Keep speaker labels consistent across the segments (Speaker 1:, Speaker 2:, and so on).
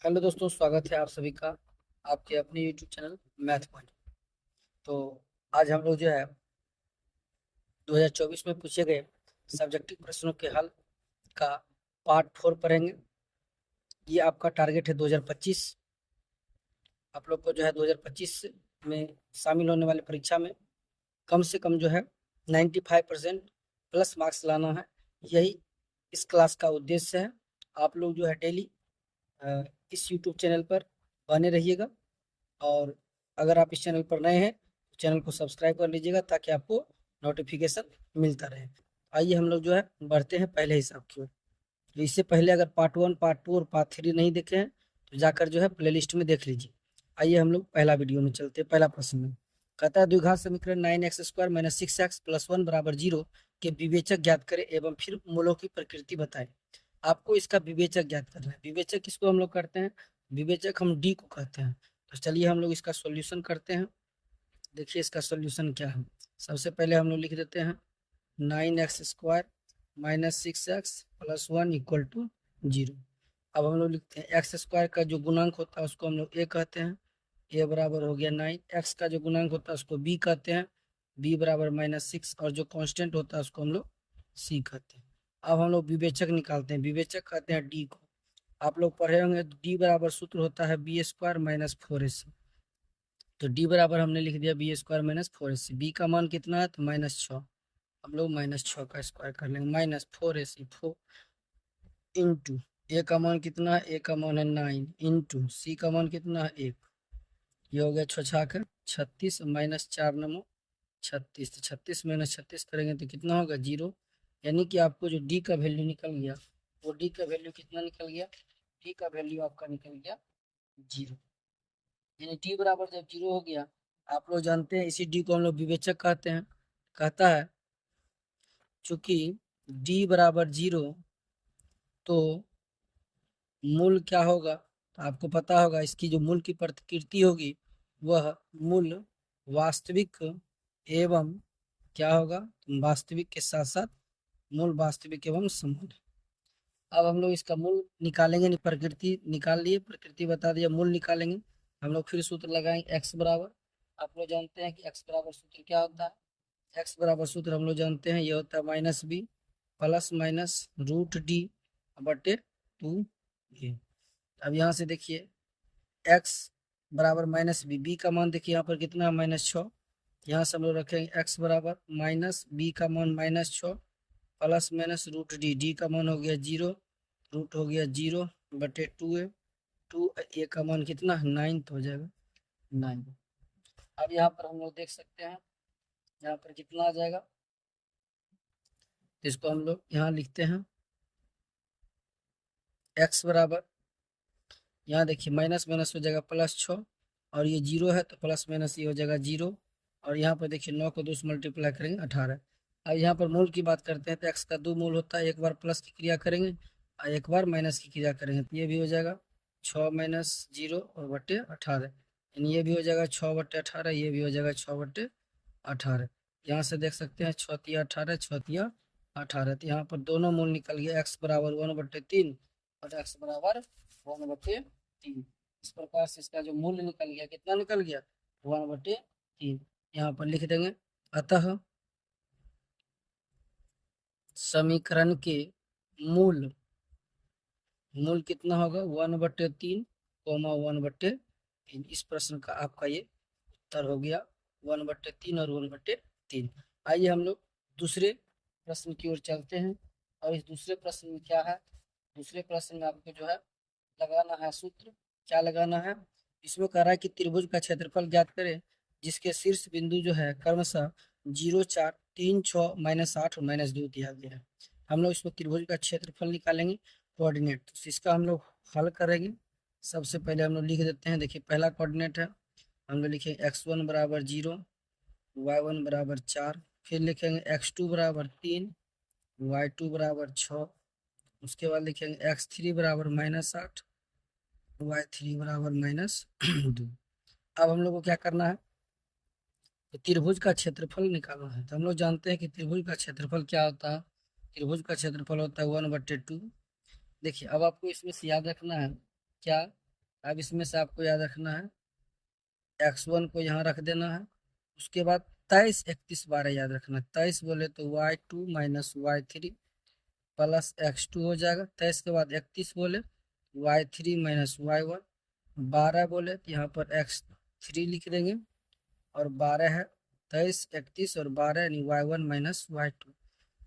Speaker 1: Hello दोस्तों, स्वागत है आप सभी का आपके अपने यूट्यूब चैनल मैथ पॉइंट। तो आज हम लोग जो है 2024 में पूछे गए सब्जेक्टिव प्रश्नों के हल का पार्ट 4 पढ़ेंगे। ये आपका टारगेट है 2025। आप लोग को जो है 2025 में शामिल होने वाली परीक्षा में कम से कम जो है 95% प्लस मार्क्स लाना है। यही इस क्लास का उद्देश्य है। आप लोग जो है डेली इस यूट्यूब चैनल पर बने रहिएगा, और अगर आप इस चैनल पर नए हैं तो चैनल को सब्सक्राइब कर लीजिएगा ताकि आपको नोटिफिकेशन मिलता रहे। आइए हम लोग जो है बढ़ते हैं पहले हिसाब की ओर। तो इससे पहले अगर पार्ट 1, पार्ट 2 और पार्ट 3 नहीं देखे हैं तो जाकर जो है प्लेलिस्ट में देख लीजिए। आइए हम लोग पहला वीडियो में चलते हैं। पहला प्रश्न में कहता है द्विघात समीकरण 9x² - 6x + 1 = 0 के विवेचक ज्ञात करें एवं फिर मूलों की प्रकृति बताएं। आपको इसका विवेचक ज्ञात करना है। विवेचक किसको हम लोग करते हैं? विवेचक हम डी को कहते हैं। तो चलिए हम लोग इसका सॉल्यूशन करते हैं। देखिए इसका सॉल्यूशन क्या है। सबसे पहले हम लोग लिख देते हैं 9x² - 6x + 1 = 0। अब हम लोग लिखते हैं x² का जो गुणांक होता है उसको हम लोग a कहते हैं। a बराबर हो गया 9। x का जो गुणांक होता है उसको b कहते हैं। b बराबर -6, और जो कांस्टेंट होता है उसको हम लोग c कहते हैं। अब हम लोग विवेचक निकालते हैं। विवेचक कहते हैं d को। आप लोग पढ़े होंगे d बराबर सूत्र होता है b² - 4ac। तो d बराबर हमने लिख दिया b² - 4ac। b का मान कितना है? तो -6। हम लोग -6 का स्क्वायर कर लेंगे। -4ac 4 इंटू a का मान कितना है? a का मान है 9 इंटू c का मान कितना है? 1। ये हो गया 6 छाक 36 -4 9 36। तो 36 - 36 करेंगे तो कितना होगा? 0। यानी कि आपको जो d का वैल्यू निकल गया वो d का वैल्यू कितना निकल गया? d का वैल्यू आपका निकल गया 0। यानी डी बराबर जब 0 हो गया, आप लोग जानते हैं इसी डी को हम लोग विवेचक कहते हैं। कहता है चूंकि डी बराबर 0 तो मूल क्या होगा? तो आपको पता होगा इसकी जो मूल की प्रकृति होगी वह मूल वास्तविक एवं क्या होगा? वास्तविक के साथ साथ मूल वास्तविक एवं समूल। अब हम लोग इसका मूल निकालेंगे। नहीं, प्रकृति निकाल लिए, प्रकृति बता दिया, मूल निकालेंगे। हम लोग फिर सूत्र लगाएंगे x बराबर। आप लोग जानते हैं कि x बराबर सूत्र क्या होता है। x बराबर सूत्र हम लोग जानते हैं, ये होता है -b + -√d बटे 2a। अब यहाँ से देखिए x बराबर -b, b का मान देखिए यहाँ पर कितना है? -6। यहाँ से हम लोग रखेंगे x बराबर -b का मान -6 + -√d, d का मान हो गया 0, रूट हो गया 0 बटे 2a। 2a का मान कितना है? 9, तो हो जाएगा 9। अब यहाँ पर हम लोग देख सकते हैं यहाँ पर कितना आ जाएगा। तो इसको हम लोग यहाँ लिखते हैं x बराबर, यहाँ देखिए माइनस माइनस हो जाएगा +6, और ये 0 है तो प्लस माइनस ये हो जाएगा 0। और यहाँ पर देखिए 9 को 2 से मल्टीप्लाई करेंगे 18। अब यहाँ पर मूल की बात करते हैं तो x का 2 मूल होता है। एक बार प्लस की क्रिया करेंगे और एक बार माइनस की क्रिया करेंगे तो ये भी हो जाएगा 6 - 0 और बटे 18। यानी ये भी हो जाएगा 6 बटे 18, ये भी हो जाएगा 6 बटे 18। यहाँ से देख सकते हैं 6 तिया 18, 6 तिया 18। तो यहाँ पर दोनों मूल निकल गया, x बराबर 1/3 और x बराबर 1/3। इस प्रकार से इसका जो मूल्य निकल गया, कितना निकल गया? 1/3। यहाँ पर लिख देंगे अतः समीकरण के मूल मूल कितना होगा? 1/3, 1/3। इस प्रश्न का आपका ये उत्तर हो गया 1/3 और 1/3। आइए हम लोग दूसरे प्रश्न की ओर चलते हैं। और इस दूसरे प्रश्न में क्या है? दूसरे प्रश्न में आपको जो है लगाना है सूत्र। क्या लगाना है? इसमें कह रहा है कि त्रिभुज का क्षेत्रफल ज्ञात करें जिसके शीर्ष बिंदु जो है क्रमशः 0 4 3 6 -8 और -2 दिया गया है। हम लोग इसमें त्रिभुज का क्षेत्रफल निकालेंगे, कोऑर्डिनेट। तो इसका हम लोग हल करेंगे। सबसे पहले हम लोग लिख देते हैं। देखिए पहला कोऑर्डिनेट है, हम लोग लिखेंगे x1 बराबर 0, y1 बराबर 4। फिर लिखेंगे x2 बराबर 3, y2 बराबर 6। उसके बाद लिखेंगे x3 बराबर -8, y3 बराबर -2। अब हम लोग को क्या करना है? तो त्रिभुज का क्षेत्रफल निकालना है। तो हम लोग जानते हैं कि त्रिभुज का क्षेत्रफल क्या होता है। त्रिभुज का क्षेत्रफल होता है 1/2। देखिए अब आपको इसमें से याद रखना है क्या? अब इसमें से आपको याद रखना है x1 को यहाँ रख देना है। उसके बाद 23, 31, 12 याद रखना। 23 बोले तो y2 minus y3 plus x2 हो जाएगा। 23 के बाद 31 बोले y3 माइनस y1। 12 बोले तो यहाँ पर x3 लिख देंगे और 12 है 23, 31 और 12 यानी y1 माइनस y2।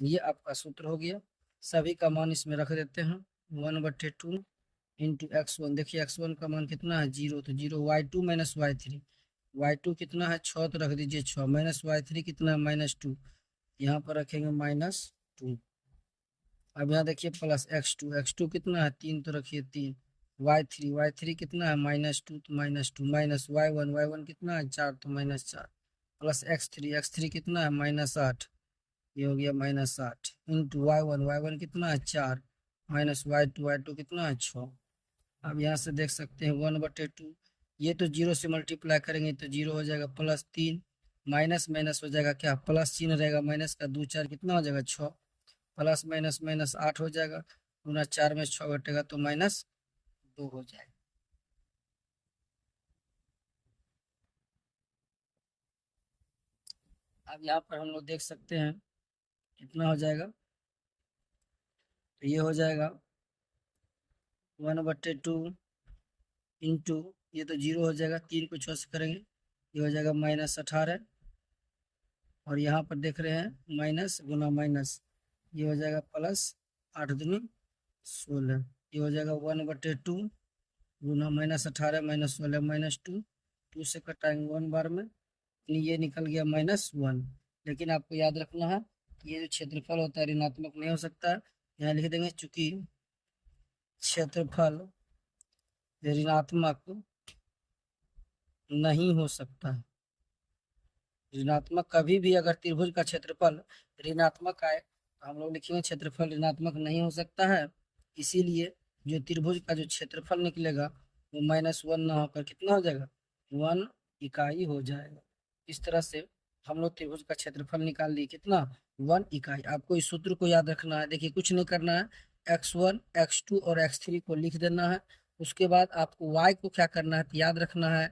Speaker 1: ये आपका सूत्र हो गया। सभी का मान इसमें रख देते हैं 1/2 इंटू x1। देखिए x1 का मान कितना है 0, तो 0 y2 माइनस y3। y2 कितना है 6, तो रख दीजिए 6 माइनस y3 कितना है -2। यहाँ पर रखेंगे -2। अब यहाँ देखिए प्लस x2 कितना है 3, तो रखिए 3। y3 कितना है -2, तो -2 माइनस y1 कितना है 4, तो -4 प्लस x3 कितना है -8। ये हो गया -8 इंटू y1 कितना है 4 माइनस y2 कितना है 6। अब यहाँ से देख सकते हैं 1/2। ये तो 0 से मल्टीप्लाई करेंगे तो 0 हो जाएगा +3 माइनस माइनस हो जाएगा क्या प्लस चिन्ह रहेगा माइनस का 2 4 कितना हो जाएगा 6 प्लस माइनस माइनस 8 हो जाएगा। 4 में 6 घटेगा तो -2 हो जाएगा। अब यहाँ पर हम लोग देख सकते हैं कितना हो जाएगा, तो ये हो जाएगा 1/2 इंटू ये तो 0 हो जाएगा, 3 को 6 से करेंगे ये हो जाएगा -18 और यहाँ पर देख रहे हैं माइनस गुना माइनस ये हो जाएगा +8 दूनी 16। ये हो जाएगा 1/2 गुना -18 -16 -2 2 से कटाएंगे 1 बार में, ये निकल गया -1। लेकिन आपको याद रखना है ये जो क्षेत्रफल होता है ऋणात्मक नहीं हो सकता है। यहाँ लिख देंगे चूंकि क्षेत्रफल ऋणात्मक नहीं हो सकता है। ऋणात्मक कभी भी अगर त्रिभुज का क्षेत्रफल ऋणात्मक आए तो हम लोग लिखेंगे क्षेत्रफल ऋणात्मक नहीं हो सकता है। इसीलिए जो त्रिभुज का जो क्षेत्रफल निकलेगा वो -1 ना होकर कितना हो जाएगा 1 इकाई हो जाएगा। इस तरह से हम लोग त्रिभुज का क्षेत्रफल निकाल लिए कितना 1 इकाई। आपको इस सूत्र को याद रखना है। देखिए कुछ नहीं करना है, x1 x2 और x3 को लिख देना है। उसके बाद आपको y को क्या करना है तो याद रखना है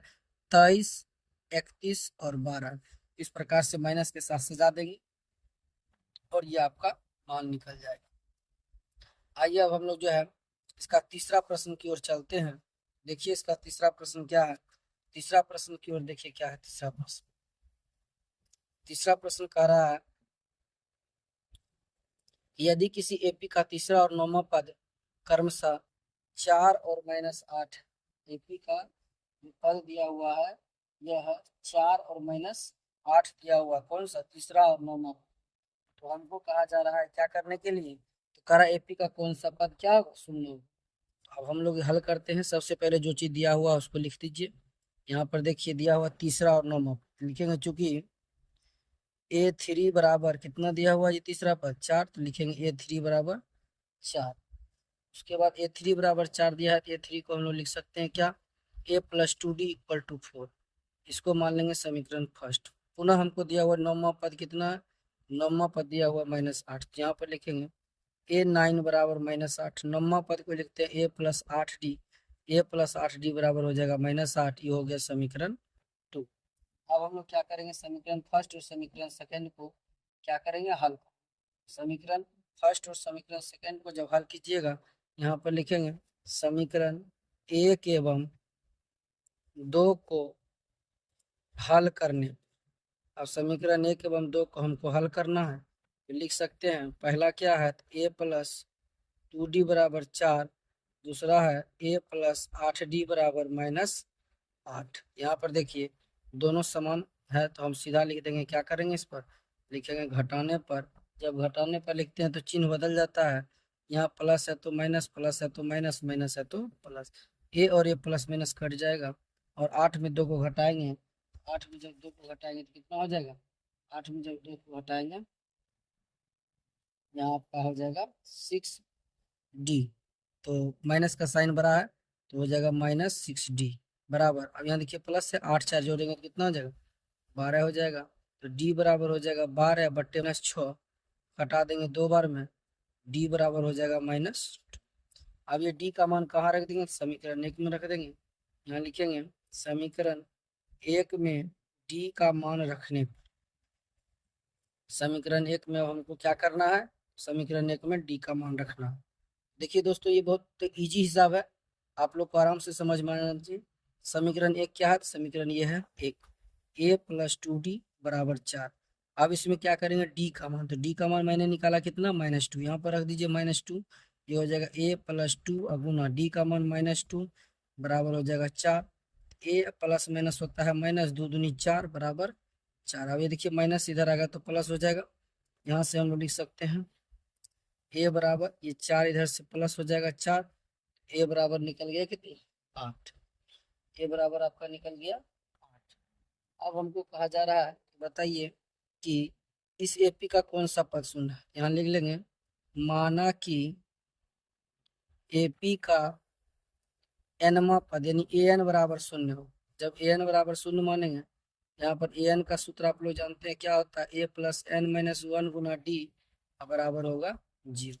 Speaker 1: 23, 31 और 12 इस प्रकार से माइनस के साथ सजा देंगे और ये आपका मान निकल जाएगा। आइए अब हम लोग जो है इसका तीसरा प्रश्न की ओर चलते हैं। देखिए इसका तीसरा प्रश्न क्या है। तीसरा प्रश्न की ओर देखिए क्या है तीसरा प्रश्न। तीसरा प्रश्न कह रहा है यदि किसी एपी का तीसरा और नौवां पद क्रमशः 4 और -8, एपी का पद दिया हुआ है यह 4 और -8 दिया हुआ, कौन सा तीसरा और नौवां। तो हमको कहा जा रहा है क्या करने के लिए, तो कह रहा एपी का कौन सा पद क्या होगा सुन लो। अब हम लोग हल करते हैं। सबसे पहले जो चीज दिया हुआ उसको लिख दीजिए। यहाँ पर देखिए दिया हुआ तीसरा और नौवां लिखेंगे, चूंकि A3 बराबर कितना दिया हुआ ये तीसरा पद 4, तो लिखेंगे A3 बराबर 4। उसके बाद A3 बराबर 4 दिया है तो A3 को हम लोग लिख सकते हैं क्या A + 2D = 4। इसको मान लेंगे समीकरण फर्स्ट। पुनः हमको दिया हुआ नौवां पद कितना है, नौवां पद दिया हुआ -8, यहाँ पर लिखेंगे A9 बराबर -8। नौवां पद को लिखते हैं A + 8D। A + 8D बराबर हो जाएगा -8। ये हो गया समीकरण 2। अब हम लोग क्या करेंगे समीकरण फर्स्ट और समीकरण सेकंड को क्या करेंगे हल। समीकरण फर्स्ट और समीकरण सेकंड को जब हल कीजिएगा यहाँ पर लिखेंगे समीकरण 1 एवं 2 को हल करने। अब समीकरण 1 एवं 2 को हमको हल करना है तो लिख सकते हैं पहला क्या है A + 2D बराबर 4, दूसरा है A + 8D बराबर -8। यहाँ पर देखिए दोनों समान है तो हम सीधा लिख देंगे, क्या करेंगे इस पर लिखेंगे घटाने पर। जब घटाने पर लिखते हैं तो चिन्ह बदल जाता है, यहाँ प्लस है तो माइनस, प्लस है तो माइनस, माइनस है तो प्लस। ए और ए प्लस माइनस कट जाएगा और 8 में 2 को घटाएंगे। 8 में जब 2 को घटाएंगे तो कितना हो जाएगा, 8 में जब 2 को घटाएंगे यहाँ आपका हो जाएगा 6D। तो माइनस का साइन बड़ा है तो हो जाएगा -6D बराबर। अब यहाँ देखिए प्लस है 8 4 जोड़ेंगे तो कितना हो जाएगा 12 हो जाएगा। तो D बराबर हो जाएगा 12/6, घटा देंगे 2 बार में, D बराबर हो जाएगा -2। अब ये D का मान कहाँ रख देंगे समीकरण 1 में रख देंगे। यहाँ लिखेंगे समीकरण 1 में डी का मान रखने पर, समीकरण 1 में हमको क्या करना है, समीकरण 1 में डी का मान रखना है। देखिए दोस्तों, ये बहुत इजी हिसाब है, आप लोग को आराम से समझ में आना चाहिए। समीकरण 1 क्या है, समीकरण ये है 1, a + 2d = 4। अब इसमें क्या करेंगे, डी का मान, तो डी का मान मैंने निकाला कितना, -2, यहाँ पर रख दीजिए -2, ये हो जाएगा a + 2 गुना डी का मान -2 बराबर हो जाएगा 4। ए प्लस माइनस होता है माइनस, 2 दूनी 4 बराबर 4। अब ये देखिए माइनस इधर आएगा तो प्लस हो जाएगा, यहाँ से हम लोग लिख सकते हैं ए बराबर, ये 4 इधर से प्लस हो जाएगा 4, ए बराबर निकल गया कितनी, 8। ए बराबर आपका निकल गया 8। अब हमको कहा जा रहा है, बताइए कि इस एपी का कौन सा पद शून्य है। यहाँ लिख लेंगे, माना कि एपी का एनवा पद यानी ए एन बराबर 0 हो। जब ए एन बराबर 0 मानेंगे, यहाँ पर ए एन का सूत्र आप लोग जानते हैं क्या होता है, ए + n - 1 गुना डी बराबर होगा 0।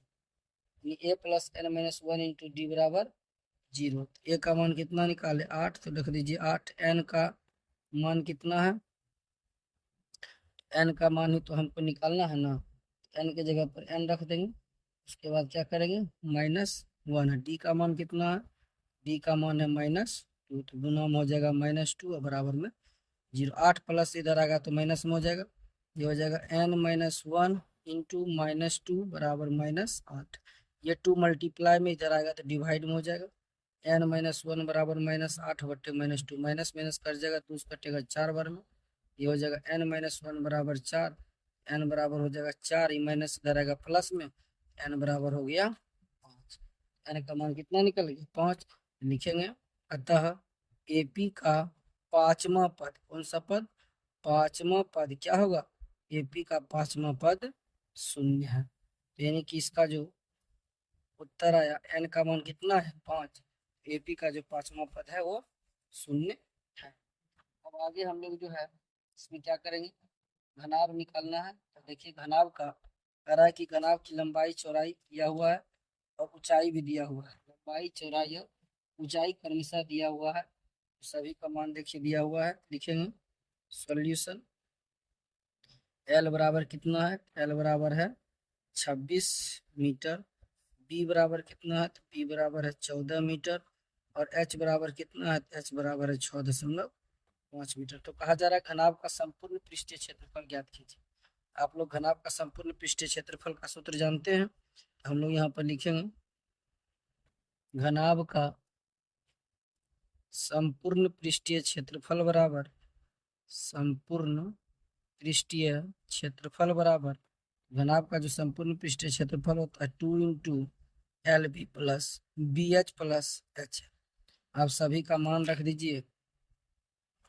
Speaker 1: ए + n - 1 इंटू डी बराबर 0। ए का मान कितना निकाले, 8, तो लिख दीजिए 8। एन का मान कितना है, एन का मान ही तो हमको निकालना है ना, एन के जगह पर एन रख देंगे। उसके बाद क्या करेंगे, -1 है। डी का मान कितना है, डी का मान है -2, तो गुना में हो जाएगा -2 और बराबर में 0। 8 प्लस इधर आएगा तो माइनस में हो जाएगा, ये हो जाएगा n-1 इंटू -2 बराबर -8। ये 2 मल्टीप्लाई में इधर आएगा तो डिवाइड में हो जाएगा, n-1 बराबर -8 बट्टे -2, माइनस माइनस कर जाएगा तो उसका कटेगा 4 बार में, ये हो जाएगा n-1 बराबर 4, n बराबर हो जाएगा 4, ये माइनस इधर आएगा प्लस में, n बराबर हो गया 5। n का मान कितना निकल गया, 5 लिखेंगे। अतः एपी का पांचवा पद, कौन सा पद, पांचवा पद क्या होगा, एपी का पांचवा पद 0 है। तो यानी कि इसका जो उत्तर आया, एन का मान कितना है 5, एपी का जो पांचवा पद है वो 0 है। अब आगे हम लोग जो है इसमें क्या करेंगे, घनाभ निकालना है। तो देखिए घनाभ का कह रहा है कि घनाभ की लंबाई चौड़ाई दिया हुआ है और ऊंचाई भी दिया हुआ है, लंबाई चौड़ाई और ऊंचाई क्रमशः दिया हुआ है, सभी का मान देखिए दिया हुआ है। लिखेंगे सॉल्यूशन, एल बराबर कितना है, एल बराबर है 26 मीटर, बी बराबर कितना है, तो बी बराबर है 14 मीटर, और एच बराबर कितना है, एच बराबर है 6.5 मीटर। तो कहा जा रहा है घनाभ का संपूर्ण पृष्ठीय क्षेत्रफल ज्ञात कीजिए। आप लोग घनाभ का संपूर्ण पृष्ठीय क्षेत्रफल का सूत्र जानते हैं, हम लोग यहाँ पर लिखेंगे घनाभ का संपूर्ण पृष्ठीय क्षेत्रफल बराबर, संपूर्ण पृष्ठीय क्षेत्रफल बराबर, घनाभ का जो संपूर्ण पृष्ठीय क्षेत्रफल होता है 2 into L B plus B H plus H. आप सभी का मान रख दीजिए,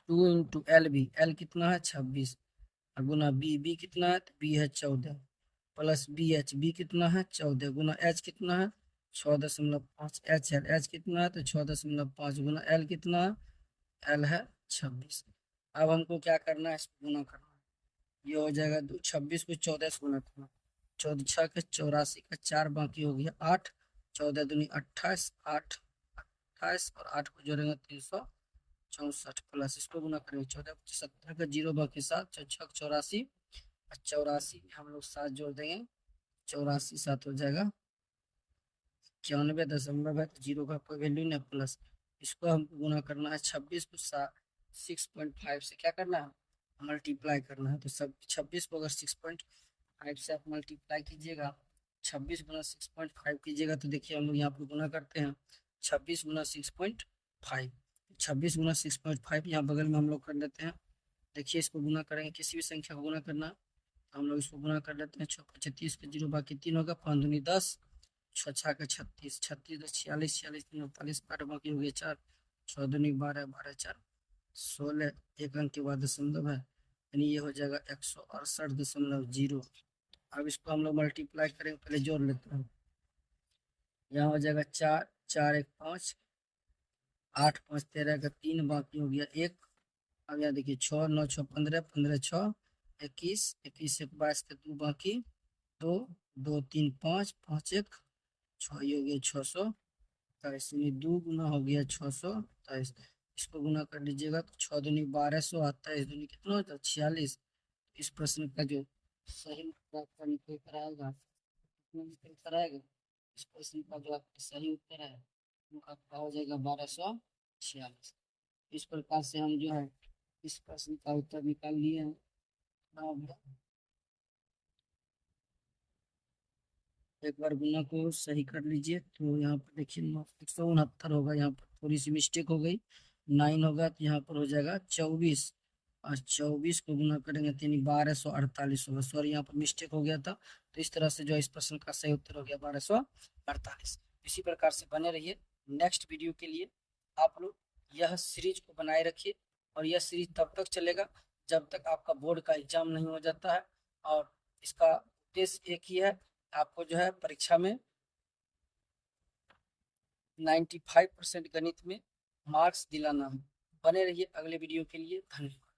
Speaker 1: 2 इंटू एल बी, एल कितना है 26, गुना बी, बी कितना है, तो बी है 14, प्लस बी एच, बी कितना है 14, गुना एच कितना है 6.5, एच एल, एच कितना है तो 6.5 गुना एल कितना है, एल है 26। अब हमको क्या करना है, इसको गुना करना है, ये हो जाएगा 26 को 14 से गुना करना, 14 6 के 84 का 4 बाकी हो गया 8, 14 दूनी 28, 8 28 और 8 को जोड़ेंगे 364, प्लस इसको गुना करेंगे 14 17 का 0 बाकी 7, 6 84, 84 हम लोग 7 जोड़ देंगे, 84 7 हो जाएगा 91.0 है, तो 0 का कोई वैल्यू नहीं, प्लस इसको हमको गुना करना है 26 को 6.5 से क्या करना है, मल्टीप्लाई करना है। तो सब 26 को अगर 6.5 से आप मल्टीप्लाई कीजिएगा, 26 गुना 6.5 कीजिएगा, तो देखिए हम लोग यहाँ पर गुना करते हैं 26 गुना 6.5, 26 गुना 6.5 यहाँ बगल में हम लोग कर लेते हैं। देखिए इसको गुना करेंगे, किसी भी संख्या को गुना करना तो हम लोग इसको गुना कर लेते हैं, 36 के 0 बाकी 3 होगा, 5 दूनी 10, 6 6 के 36, 36 10 46, 46 3 48, 8 बाकी हो गया 4, 6 दूनी 12, 12 4 16, एक अंक के बाद दशमलव है, यानी ये हो जाएगा 168.0। अब इसको हम लोग मल्टीप्लाई करेंगे, पहले जोड़ लेते हैं, यहाँ हो जाएगा 4 4 1 5, 8 5 13 का 3 बाकी हो गया 1। अब यहाँ देखिए 6 9 6 15, 15 6 21, 21 1 22 के 2 बाकी 2 2 3 5 5 1 6, ये हो गया 627, 2 गुना हो गया 627, इसको गुना कर लीजिएगा तो 6 दूनी 1200 आता है, इस दूनी कितना होता है 46। इस प्रश्न का जो सही उत्तर आपका निकल कर आएगा, कितना निकल कर आएगा, इस प्रश्न का जो आपका सही उत्तर है वो आपका हो जाएगा 1246। इस प्रकार से हम जो है इस प्रश्न का उत्तर निकाल लिए हैं। अब एक बार गुना को सही कर लीजिए तो यहाँ पर देखिए 169 होगा, यहाँ पर थोड़ी सी मिस्टेक हो गई, 9 होगा तो यहाँ पर हो जाएगा 24, और 24 को गुना करेंगे तो यानी 1248 होगा। सॉरी यहाँ पर मिस्टेक हो गया था, तो इस तरह से जो है इस प्रश्न का सही उत्तर हो गया 1248। इसी प्रकार से बने रहिए नेक्स्ट वीडियो के लिए। आप लोग यह सीरीज को बनाए रखिए, और यह सीरीज तब तक चलेगा जब तक आपका बोर्ड का एग्जाम नहीं हो जाता है। और इसका उद्देश्य एक ही है, आपको जो है परीक्षा में 95% गणित में मार्क्स दिलाना है। बने रहिए अगले वीडियो के लिए। धन्यवाद।